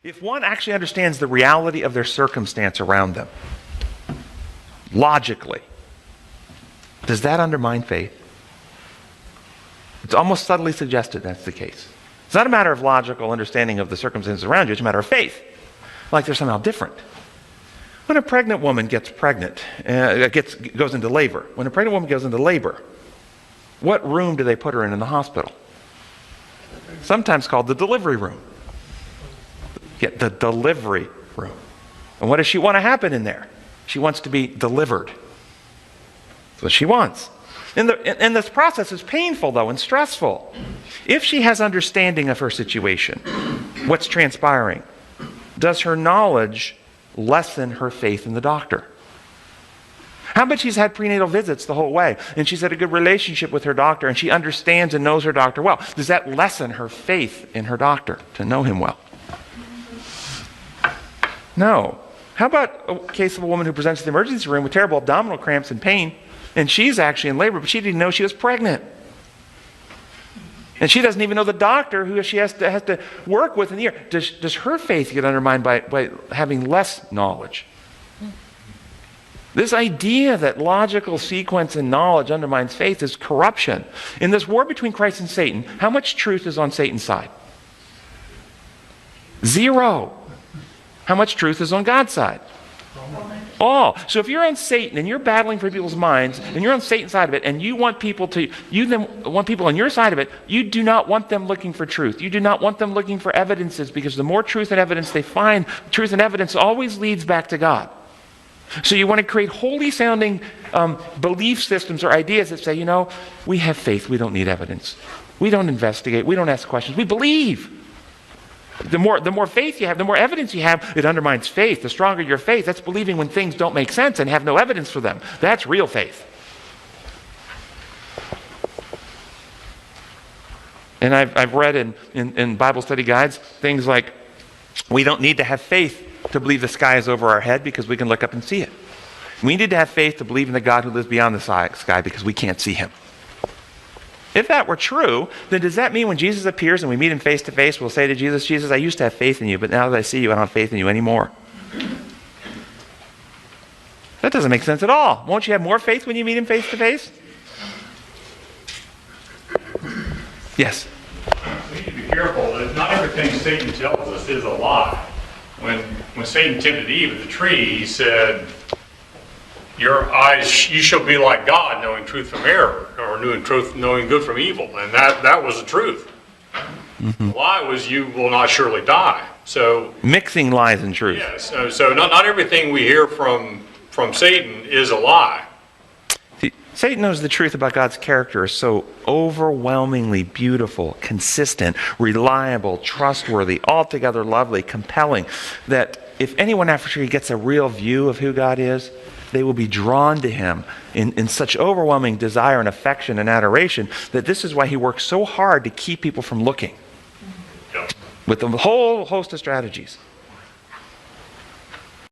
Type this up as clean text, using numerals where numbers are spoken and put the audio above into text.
If one actually understands the reality of their circumstance around them, logically, does that undermine faith? It's almost subtly suggested that's the case. It's not a matter of logical understanding of the circumstances around you, it's a matter of faith. Like they're somehow different. When a pregnant woman gets pregnant, goes into labor, when a pregnant woman goes into labor, what room do they put her in the hospital? Sometimes called the delivery room. Yeah, the delivery room. And what does she want to happen in there? She wants to be delivered. That's what she wants. And this process is painful, though, and stressful. If she has understanding of her situation, what's transpiring, does her knowledge lessen her faith in the doctor? How about she's had prenatal visits the whole way, and she's had a good relationship with her doctor, and she understands and knows her doctor well? Does that lessen her faith in her doctor to know him well? No. How about a case of a woman who presents to the emergency room with terrible abdominal cramps and pain, and she's actually in labor, but she didn't know she was pregnant. And she doesn't even know the doctor who she has to work with in the year. Does her faith get undermined by having less knowledge? This idea that logical sequence and knowledge undermines faith is corruption. In this war between Christ and Satan, how much truth is on Satan's side? 0. How much truth is on God's side? All. So if you're on Satan and you're battling for people's minds and you're on Satan's side of it and you want people on your side of it, you do not want them looking for truth. You do not want them looking for evidences, because the more truth and evidence they find, truth and evidence always leads back to God. So you want to create holy sounding belief systems or ideas that say, we have faith, we don't need evidence. We don't investigate, we don't ask questions, we believe. The more faith you have, the more evidence you have, it undermines faith. The stronger your faith, that's believing when things don't make sense and have no evidence for them. That's real faith. And I've read in Bible study guides things like, we don't need to have faith to believe the sky is over our head because we can look up and see it. We need to have faith to believe in the God who lives beyond the sky because we can't see him. If that were true, then does that mean when Jesus appears and we meet him face to face, we'll say to Jesus, Jesus, I used to have faith in you, but now that I see you, I don't have faith in you anymore? That doesn't make sense at all. Won't you have more faith when you meet him face to face? Yes? We need to be careful that not everything Satan tells us is a lie. When Satan tempted Eve at the tree, he said, your eyes, you shall be like God, knowing truth from error, or knowing good from evil. And that was the truth. Mm-hmm. The lie was, you will not surely die. So mixing lies and truth. Yes. So not everything we hear from Satan is a lie. See, Satan knows the truth about God's character is so overwhelmingly beautiful, consistent, reliable, trustworthy, altogether lovely, compelling, that if anyone after he gets a real view of who God is, they will be drawn to him in such overwhelming desire and affection and adoration that this is why he works so hard to keep people from looking. With a whole host of strategies.